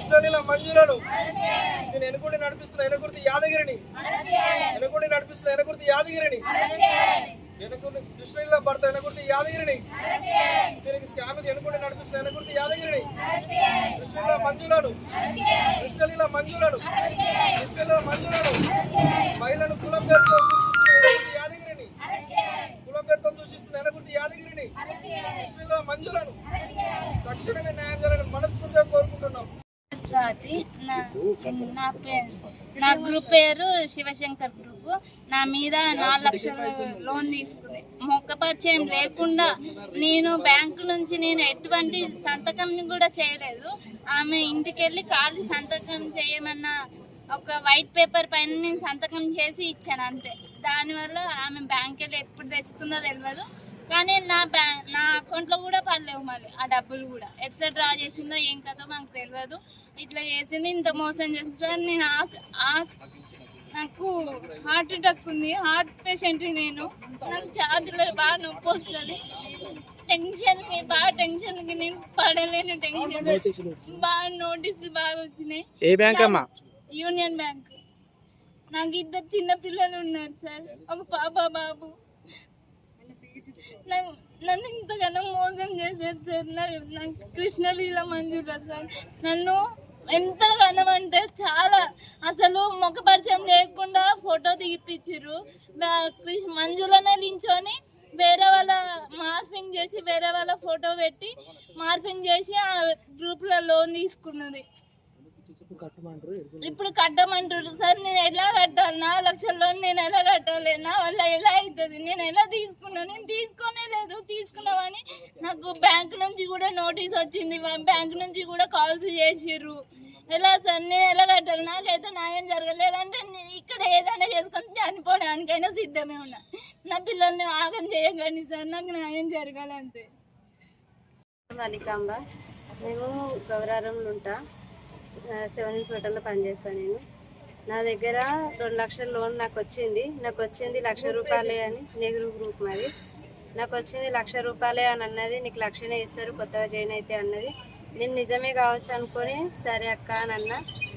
కృష్ణలీల మంజులను నేను ఎనుకుండి నడిపిస్తున్న ఎనుగుర్తి యాదగిరిని ఎనుకుండి నడిపిస్తున్న ఎనుగుర్తి యాదగిరిని ఎనుకుండి కృష్ణలీల భర్త ఎనుగుర్తి యాదగిరిని దీనికి స్కామ్కి ఎనుకుండి నడిపిస్తున్న ఎనుగుర్తి యాదగిరిని కృష్ణలీల మంజులను కృష్ణలీల మంజులను కృష్ణలీల మంజులను మహిళను కులం పేరుతో దూషిస్తున్న ఎనుగుర్తి యాదగిరిని కులం పేరుతో దూషిస్తున్న ఎనుగుర్తి యాదగిరిని కృష్ణలీల మంజులను తక్షణమే న్యాయం జరగాలని మనస్ఫూర్తిగా కోరుకుంటున్నాం. స్వాతి నా గ్రూప్ పేరు శివశంకర్ గ్రూప్. నా మీద 4 లక్షల లోన్ తీసుకుంది. మొక్క పరిచయం లేకుండా నేను బ్యాంకు నుంచి నేను ఎటువంటి సంతకం కూడా చేయలేదు. ఆమె ఇంటికి వెళ్ళి ఖాళీ సంతకం చేయమన్న ఒక వైట్ పేపర్ పైన నేను సంతకం చేసి ఇచ్చాను అంతే. దానివల్ల ఆమె బ్యాంక్ వెళ్ళి ఎప్పుడు తెచ్చుకుందో తెలియదు. కానీ నా అకౌంట్లో కూడా పడలేవు. మళ్ళీ ఆ డబ్బులు కూడా ఎట్లా డ్రా చేసిందో ఏం కదో మాకు తెలియదు. ఇట్లా చేసింది, ఇంత మోసం చేసింది సార్. నేను నాకు హార్ట్ అటాక్ ఉంది, హార్ట్ పేషెంట్ నేను. నాకు ఛాతీలో బాగా నొప్పి వస్తుంది. టెన్షన్కి నేను పడలేను. టెన్షన్ బాగా నోటీసులు బాగా వచ్చినాయి. ఏ బ్యాంక్ అమ్మా? Union bank. నాకు 2 చిన్న పిల్లలు ఉన్నారు సార్, ఒక పాప బాబు. నన్ను ఇంతగానో మోసం చేశారు సార్. నాకు కృష్ణలీల మంజుల సార్ నన్ను ఎంతగానో అంటే చాలా, అసలు ముఖ పరిచయం లేకుండా ఫోటో తీపిచ్చిర్రు. మంజులనే నించొని వేరే వాళ్ళ మార్ఫింగ్ చేసి వేరే వాళ్ళ ఫోటో పెట్టి మార్ఫింగ్ చేసి ఆ గ్రూప్లో లోన్ తీసుకున్నది. ఇప్పుడు కట్టమంటారు సార్. నేను ఎలా కట్టాలి? 4 లక్షల లోన్ నేను ఎలా కట్టాలి? నా వల్ల ఎలా అవుతుంది? నేను ఎలా తీసుకున్నాను? నేను తీసుకోనే లేదు. తీసుకున్నామని నాకు బ్యాంక్ నుంచి కూడా నోటీస్ వచ్చింది. బ్యాంక్ నుంచి కూడా కాల్స్ చేసిర్రు. ఎలా సార్ నేను ఎలా కట్టాలి? నాకైతే న్యాయం జరగలేదంటే ఇక్కడ ఏదైనా చేసుకొని చనిపోవడానికైనా సిద్ధమే ఉన్నా. నా పిల్లల్ని ఆగం చేయకండి సార్, నాకు న్యాయం జరగాలంతే. మలికాంబ. మేము గౌరారంలో ఉంటా, 7 Hills హోటల్లో పనిచేస్తాను నేను. నా దగ్గర 2 లక్షల లోన్ నాకు వచ్చింది. 1 లక్ష రూపాయలే అని నెహ్రూ గ్రూప్ మాది. నాకు వచ్చింది 1 లక్ష రూపాయలే అని అన్నది. నీకు 1 లక్షనే ఇస్తారు కొత్తగా జాయిన్ అయితే అన్నది. నేను నిజమే కావచ్చు అనుకొని సరే అక్క అని అన్న.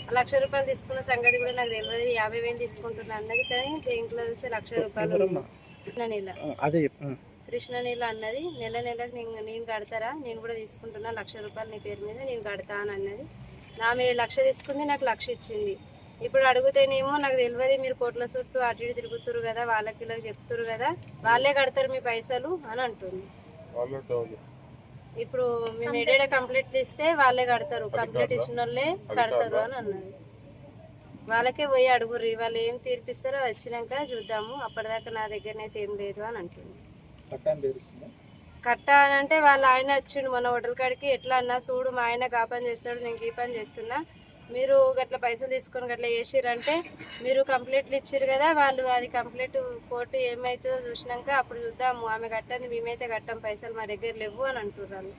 1 లక్ష రూపాయలు తీసుకున్న సంగతి కూడా నాకు తెలియదు. 50,000 తీసుకుంటున్నా అన్నది. కానీ బ్యాంకులో చూస్తే 1 లక్ష రూపాయలు కృష్ణనీల అన్నది. నెల నేను కడతారా, నేను కూడా తీసుకుంటున్నా 1 లక్ష రూపాయలు నీ పేరు మీద నేను కడతా అని అన్నది. నా మీద 1 లక్ష తీసుకుంది, నాకు 1 లక్ష ఇచ్చింది. ఇప్పుడు అడుగుతేనేమో నాకు తెలియదు, మీరు కోట్ల చుట్టూ అటు ఇటు తిరుగుతురు కదా, వాళ్ళకి ఇలా చెప్తురు కదా, వాళ్ళే కడతారు మీ పైసలు అని అంటుంది. ఇప్పుడు మేము ఏడేడా కంప్లీట్లు ఇస్తే వాళ్ళే కడతారు, కంప్లీట్ ఇచ్చిన వాళ్ళే కడతారు అని అన్నది. వాళ్ళకే పోయి అడుగుర్రి, వాళ్ళు ఏం తీర్పిస్తారో వచ్చినాక చూద్దాము, అప్పటిదాకా నా దగ్గరనైతే ఏం లేదు అని అంటుంది. కట్ట అని అంటే వాళ్ళ ఆయన వచ్చిండు మన హోటల్ కాడికి. ఎట్లా అన్నా చూడు, మా ఆయన గా పని చేస్తాడు, నేను ఈ పని చేస్తున్నా, మీరు గట్ల పైసలు తీసుకొని గట్లా చేసిరంటే మీరు కంప్లీట్లు ఇచ్చిర్రు కదా, వాళ్ళు అది కంప్లీట్ కోర్టు ఏమైతుందో చూసినాక అప్పుడు చూద్దాము, ఆమె కట్టండి, మేమైతే కట్టాం, పైసలు మా దగ్గర లేవు అని అంటున్నారు.